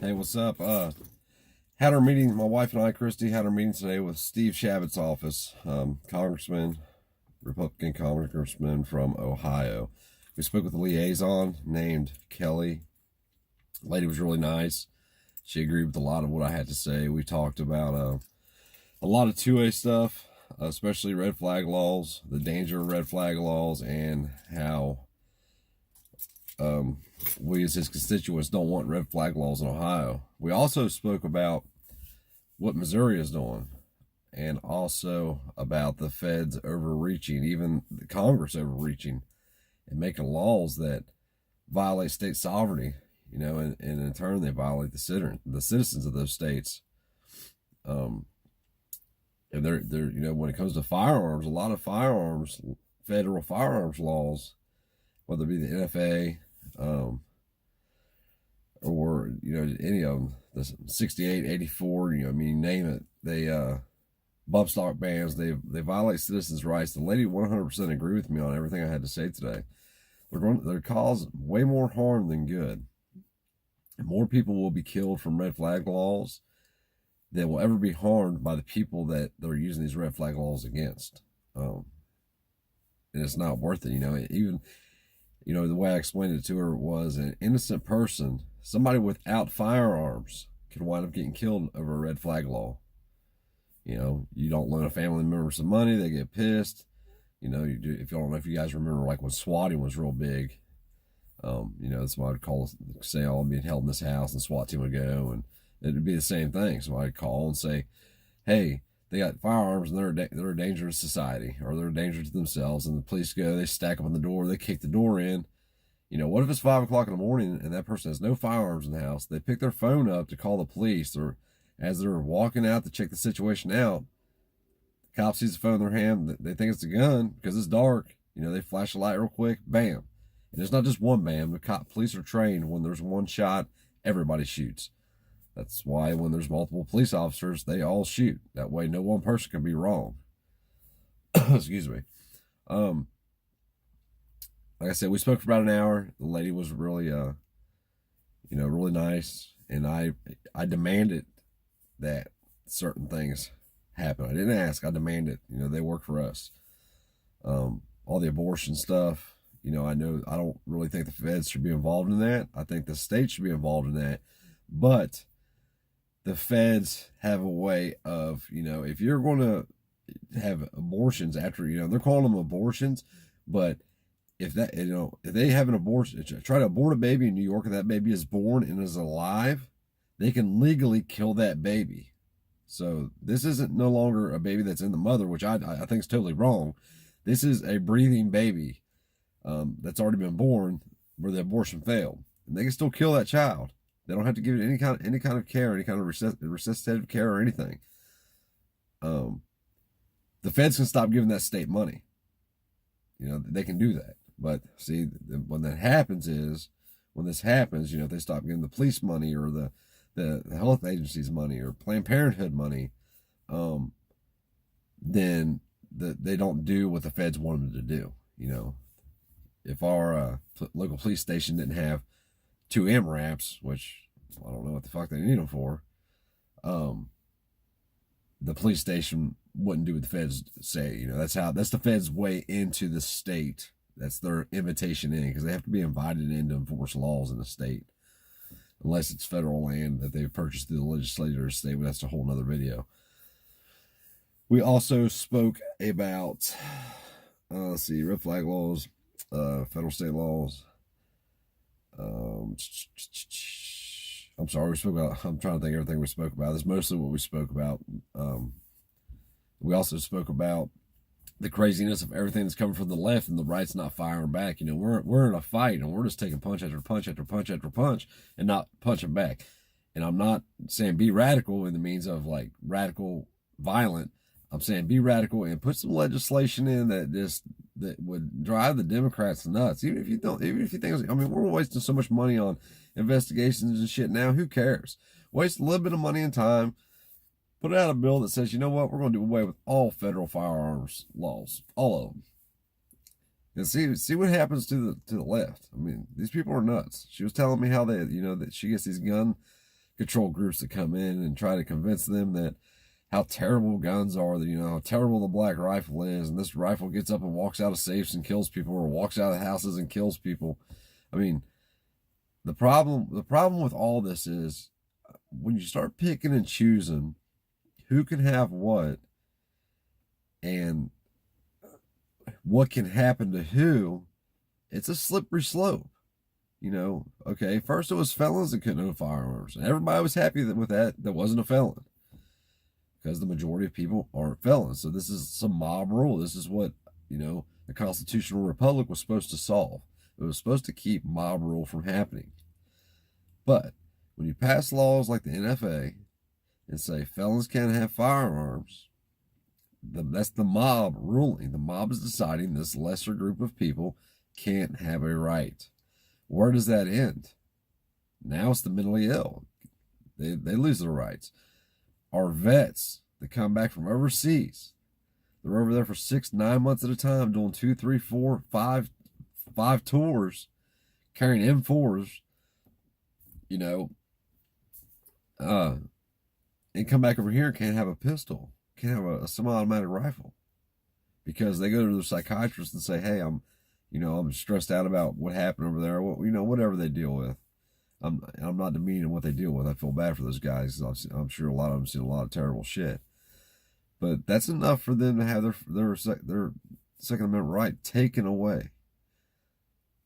Hey, what's up? Had our meeting, my wife and I, Christy, had our meeting today with Steve Chabbots' office, Congressman, Republican Congressman from Ohio. We spoke with a liaison named Kelly. The lady was really nice. She agreed with a lot of what I had to say. We talked about a lot of two-way stuff, especially red flag laws, the danger of red flag laws, and how we as his constituents don't want red flag laws in Ohio. We also spoke about what Missouri is doing, and also about the feds overreaching, even the Congress overreaching and making laws that violate state sovereignty, and in turn they violate the citizens of those states. And they're when it comes to firearms, a lot of federal firearms laws, whether it be the NFA, or any of them, the 68, 84, name it. They bump stock bans, they violate citizens' rights. The lady 100% agree with me on everything I had to say today. They're cause way more harm than good. And more people will be killed from red flag laws than will ever be harmed by the people that they're using these red flag laws against. And it's not worth it. Even the way I explained it to her was an innocent person, somebody without firearms, can wind up getting killed over a red flag law. You don't loan a family member some money, they get pissed. You do. If you don't know, if you guys remember, like when swatting was real big, that's what I'd say, oh, I'm being held in this house, and the SWAT team would go, and it'd be the same thing. So I'd call and say, hey, they got firearms and they're a danger to society, or they're a danger to themselves. And the police go, they stack up on the door, they kick the door in. What if it's 5 o'clock in the morning and that person has no firearms in the house? They pick their phone up to call the police, or as they're walking out to check the situation out, the cop sees the phone in their hand. They think it's a gun because it's dark. They flash a light real quick, bam. And it's not just one bam. The police are trained when there's one shot, everybody shoots. That's why when there's multiple police officers, they all shoot. That way no one person can be wrong. Excuse me. Like I said, we spoke for about an hour. The lady was really, really nice. And I demanded that certain things happen. I didn't ask, I demanded. They work for us. All the abortion stuff, I don't really think the feds should be involved in that. I think the state should be involved in that. But the feds have a way of, if you're going to have abortions after, they're calling them abortions, but if they have an abortion, try to abort a baby in New York and that baby is born and is alive, they can legally kill that baby. So this isn't no longer a baby that's in the mother, which I think is totally wrong. This is a breathing baby that's already been born where the abortion failed. And they can still kill that child. They don't have to give it any kind of care, any kind of resuscitative care or anything. The feds can stop giving that state money. They can do that. But see, when this happens, if they stop giving the police money, or the health agencies money, or Planned Parenthood money, then they don't do what the feds want them to do. If our local police station didn't have 2 MRAPs, which I don't know what the fuck they need them for, the police station wouldn't do what the feds say. That's the feds' way into the state. That's their invitation in, because they have to be invited in to enforce laws in the state, unless it's federal land that they've purchased through the legislature of the state. But that's a whole nother video. We also spoke about red flag laws, federal state laws. I'm sorry, I'm trying to think of everything we spoke about. That's mostly what we spoke about. We also spoke about the craziness of everything that's coming from the left, and the right's not firing back. We're in a fight, and we're just taking punch after punch after punch after punch and not punching back. And I'm not saying be radical in the means of like radical violent. I'm saying be radical and put some legislation in that would drive the Democrats nuts. Even if you think, we're wasting so much money on investigations and shit now. Who cares? Waste a little bit of money and time. Put out a bill that says, we're going to do away with all federal firearms laws, all of them. And see what happens to the left. These people are nuts. She was telling me how that she gets these gun control groups that come in and try to convince them that how terrible guns are, that, how terrible the black rifle is, and this rifle gets up and walks out of safes and kills people, or walks out of houses and kills people. I mean, the problem with all this is when you start picking and choosing who can have what and what can happen to who, it's a slippery slope. Okay, first it was felons that couldn't own firearms, and everybody was happy with that wasn't a felon, because the majority of people aren't felons. So this is some mob rule. This is what, the constitutional republic was supposed to solve. It was supposed to keep mob rule from happening. But when you pass laws like the NFA and say felons can't have firearms, that's the mob ruling. The mob is deciding this lesser group of people can't have a right. Where does that end? Now it's the mentally ill. They lose their rights. Our vets that come back from overseas, they're over there for 6-9 months at a time doing 2, 3, 4, 5 tours, carrying M4s, and come back over here and can't have a pistol, can't have a semi-automatic rifle, because they go to their psychiatrist and say, hey, I'm stressed out about what happened over there. Whatever they deal with. I'm not demeaning what they deal with. I feel bad for those guys. I'm sure a lot of them seen a lot of terrible shit. But that's enough for them to have their Second Amendment right taken away.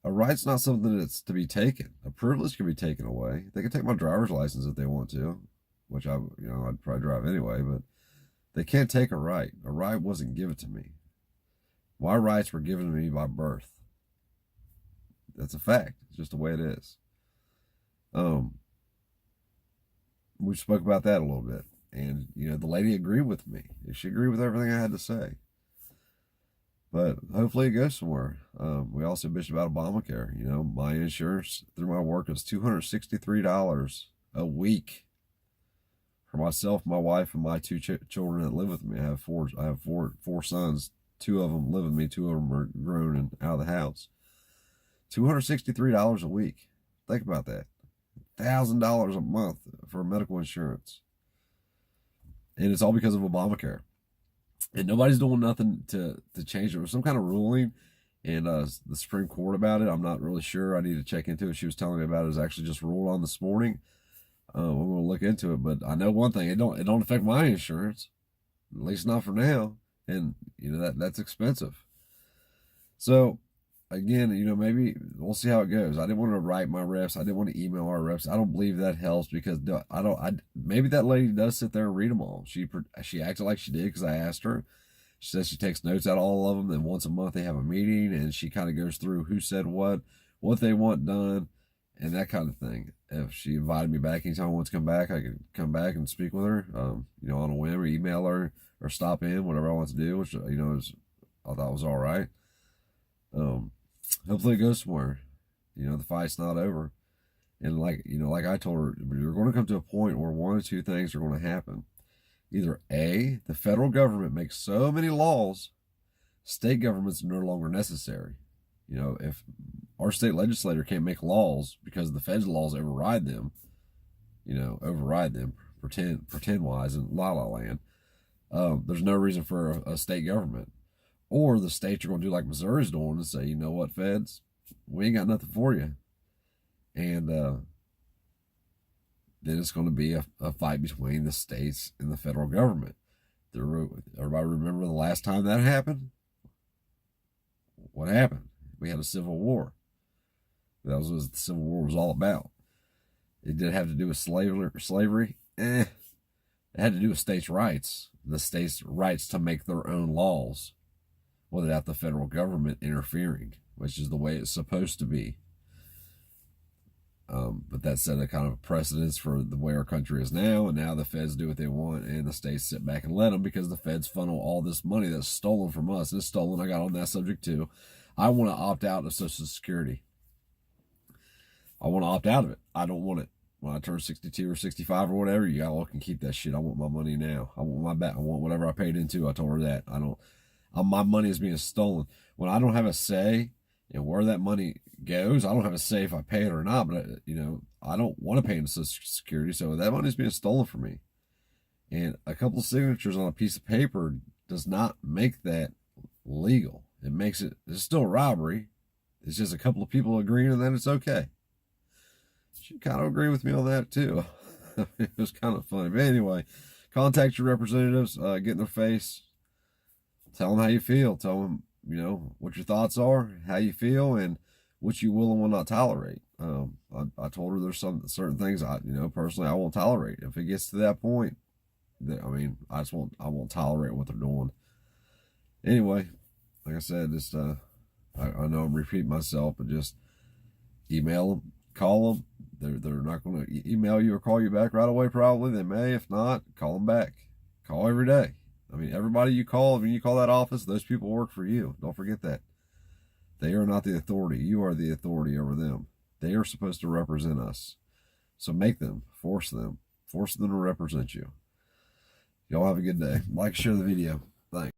A right's not something that's to be taken. A privilege can be taken away. They can take my driver's license if they want to, which I'd probably drive anyway, but they can't take a right. A right wasn't given to me. My rights were given to me by birth. That's a fact. It's just the way it is. We spoke about that a little bit. And, the lady agreed with me. She agreed with everything I had to say. But hopefully it goes somewhere. We also bitched about Obamacare. My insurance through my work is $263 a week for myself, my wife, and my 2 children that live with me. I have four sons. 2 of them live with me. 2 of them are grown and out of the house. $263 a week. Think about that. $1,000 a month for medical insurance. And it's all because of Obamacare. And nobody's doing nothing to change it. There was some kind of ruling in the Supreme Court about it. I'm not really sure. I need to check into it. She was telling me about it. It was actually just ruled on this morning. We're going to look into it. But I know one thing. It don't affect my insurance. At least not for now. And, that's expensive. So, again, maybe we'll see how it goes. I didn't want to write my reps. I didn't want to email our reps. I don't believe that helps, because maybe that lady does sit there and read them all. She acted like she did because I asked her. She says she takes notes out of all of them. Then once a month they have a meeting and she kind of goes through who said what they want done, and that kind of thing. If she invited me back anytime I want to come back, I could come back and speak with her, on a whim, or email her, or stop in, whatever I want to do, which, I thought was all right. Hopefully it goes somewhere. The fight's not over. And like I told her, you're going to come to a point where one or two things are going to happen. Either A, the federal government makes so many laws, state governments are no longer necessary. If our state legislator can't make laws because the feds' laws override them, pretend wise in La La Land, there's no reason for a state government. Or the states are going to do like Missouri's doing and say, you know what, feds, we ain't got nothing for you. And then it's going to be a fight between the states and the federal government. Everybody remember the last time that happened? What happened? We had a civil war. That was what the Civil War was all about. It did have to do with slavery. It had to do with states' rights. The states' rights to make their own laws without the federal government interfering, which is the way it's supposed to be. But that set a kind of precedence for the way our country is now, and now the feds do what they want, and the states sit back and let them, because the feds funnel all this money that's stolen from us. And it's stolen. I got on that subject too. I want to opt out of Social Security. I want to opt out of it. I don't want it. When I turn 62 or 65 or whatever, you all can keep that shit. I want my money now. I want my back. I want whatever I paid into. I told her that. My money is being stolen. When I don't have a say And where that money goes, I don't have a say if I pay it or not, but I don't want to pay into Social Security, so that money's being stolen from me. And a couple of signatures on a piece of paper does not make that legal. It's still robbery. It's just a couple of people agreeing, and then it's okay. She kind of agree with me on that too. It was kind of funny. But anyway, contact your representatives, get in their face, tell them how you feel, tell them, what your thoughts are, how you feel, and what you will and will not tolerate. I told her there's some certain things personally I won't tolerate. If it gets to that point, I won't tolerate what they're doing. Anyway, like I said, just I know I'm repeating myself, but just email them, call them. They're not going to email you or call you back right away. Probably they may. If not, call them back. Call every day. Everybody you call, when you call that office, those people work for you. Don't forget that. They are not the authority. You are the authority over them. They are supposed to represent us. So force them to represent you. Y'all have a good day. Like, share the video. Thanks.